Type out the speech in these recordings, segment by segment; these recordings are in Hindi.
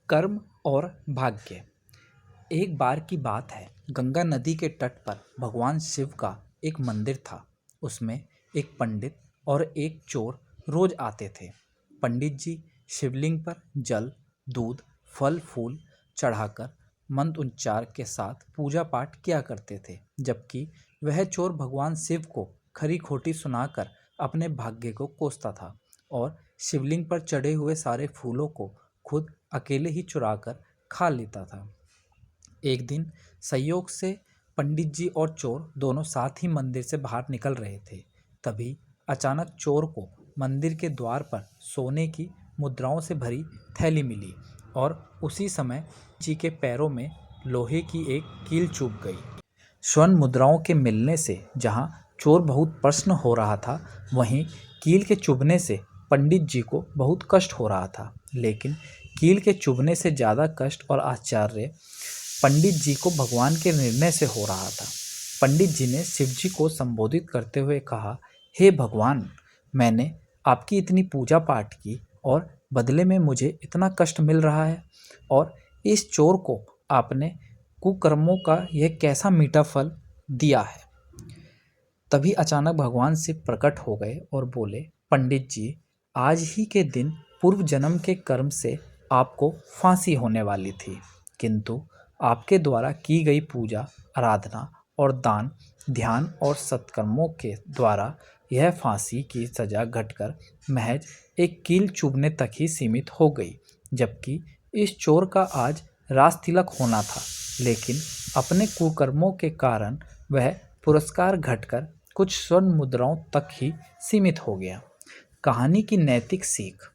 कर्म और भाग्य। एक बार की बात है, गंगा नदी के तट पर भगवान शिव का एक मंदिर था। उसमें एक पंडित और एक चोर रोज आते थे। पंडित जी शिवलिंग पर जल, दूध, फल फूल चढ़ाकर मंत्रोच्चार के साथ पूजा पाठ किया करते थे, जबकि वह चोर भगवान शिव को खरी खोटी सुनाकर अपने भाग्य को कोसता था और शिवलिंग पर चढ़े हुए सारे फूलों को खुद अकेले ही चुराकर खा लेता था। एक दिन संयोग से पंडित जी और चोर दोनों साथ ही मंदिर से बाहर निकल रहे थे। तभी अचानक चोर को मंदिर के द्वार पर सोने की मुद्राओं से भरी थैली मिली और उसी समय जी के पैरों में लोहे की एक कील चुभ गई। स्वर्ण मुद्राओं के मिलने से जहाँ चोर बहुत प्रसन्न हो रहा था, वहीं कील के चुभने से पंडित जी को बहुत कष्ट हो रहा था। लेकिन कील के चुभने से ज़्यादा कष्ट और आश्चर्य पंडित जी को भगवान के निर्णय से हो रहा था। पंडित जी ने शिव जी को संबोधित करते हुए कहा, हे भगवान, मैंने आपकी इतनी पूजा पाठ की और बदले में मुझे इतना कष्ट मिल रहा है, और इस चोर को आपने कुकर्मों का यह कैसा मीठा फल दिया है। तभी अचानक भगवान शिव प्रकट हो गए और बोले, पंडित जी, आज ही के दिन पूर्व जन्म के कर्म से आपको फांसी होने वाली थी, किंतु आपके द्वारा की गई पूजा, आराधना और दान, ध्यान और सत्कर्मों के द्वारा यह फांसी की सजा घटकर महज एक कील चुभने तक ही सीमित हो गई। जबकि इस चोर का आज राज तिलक होना था, लेकिन अपने कुकर्मों के कारण वह पुरस्कार घटकर कुछ स्वर्ण मुद्राओं तक ही सीमित हो गया। कहानी की नैतिक सीख।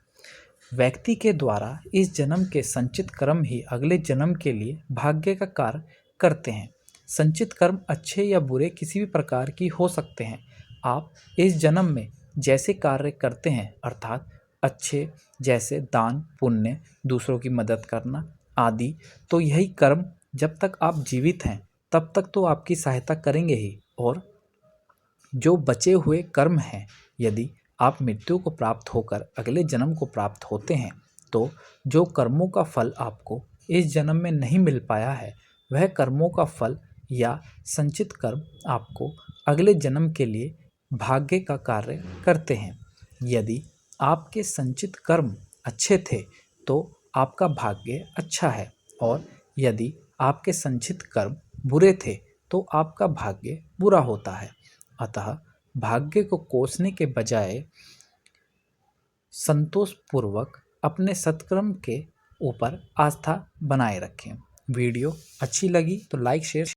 व्यक्ति के द्वारा इस जन्म के संचित कर्म ही अगले जन्म के लिए भाग्य का कार्य करते हैं। संचित कर्म अच्छे या बुरे किसी भी प्रकार की हो सकते हैं। आप इस जन्म में जैसे कार्य करते हैं, अर्थात अच्छे जैसे दान, पुण्य, दूसरों की मदद करना आदि, तो यही कर्म जब तक आप जीवित हैं तब तक तो आपकी सहायता करेंगे ही। और जो बचे हुए कर्म हैं, यदि आप मृत्यु को प्राप्त होकर अगले जन्म को प्राप्त होते हैं, तो जो कर्मों का फल आपको इस जन्म में नहीं मिल पाया है, वह कर्मों का फल या संचित कर्म आपको अगले जन्म के लिए भाग्य का कार्य करते हैं। यदि आपके संचित कर्म अच्छे थे तो आपका भाग्य अच्छा है, और यदि आपके संचित कर्म बुरे थे तो आपका भाग्य बुरा होता है। अतः भाग्य को कोसने के बजाय संतोषपूर्वक अपने सत्कर्म के ऊपर आस्था बनाए रखें। वीडियो अच्छी लगी तो लाइक शेयर